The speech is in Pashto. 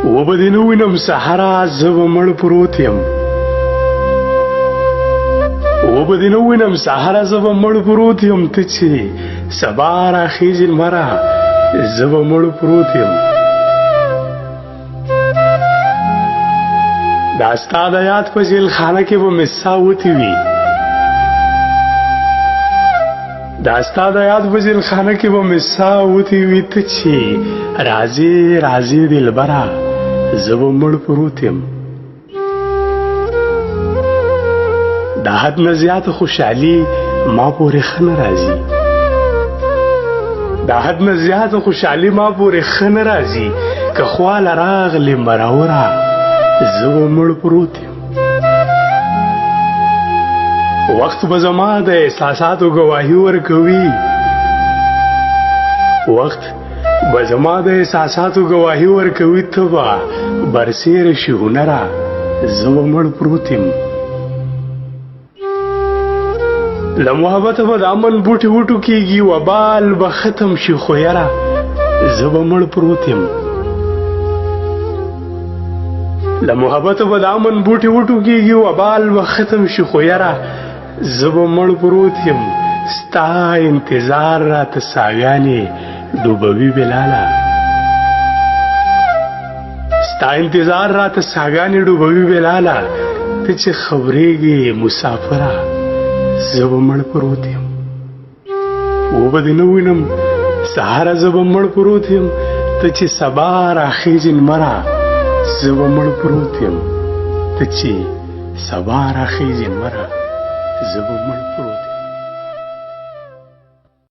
وبدې نه وینم سحره زه به مړ پروت یم وبدې نه وینم سحره زه به مړ پروت یم ته چې سبا راخیږي لمره زه به مړ پروت یم دا ستا د یاد په جیلخانه کې به مې ساه وتې وي دا ستا د یاد په جیلخانه کې به مې ساه وتې وي ته چې راځې راځې دلبره زه به مړ پروت یم د حد نه زیاته خوشحالي ما پورې ښه نه راځي د حد نه زیاته خوشحالي ما پورې ښه نه راځي که خواله راغلې مراوره زه به مړ پروت یم وخت به زما د احساساتو ګواهي ورکوي وخت به زما د احساساتو ګواهي ورکوي ته به برسېره شي هنره زه به مړ پروت یم له محبته به د امن بوټي وټوکېږي وبال به ختم شي خو یره زه به مړ پروت یم له محبته به د امن بوټي وټوکېږي وبال به ختم شي خو یره زه به مړ پروت یم ستا انتظار راته ساګانې ډوبوي بلاله ستا انتظار راته ساګانې ډوبوي بلاله ته چې خبرېږې مسافره زه به مړ پروت یم وبدې نه وینم سهاره زه به مړ پروت یم ته چې سبا راخیږي لمره زه به مړ پروت یم ته چې سبا راخیږي لمره زه به مړ پروت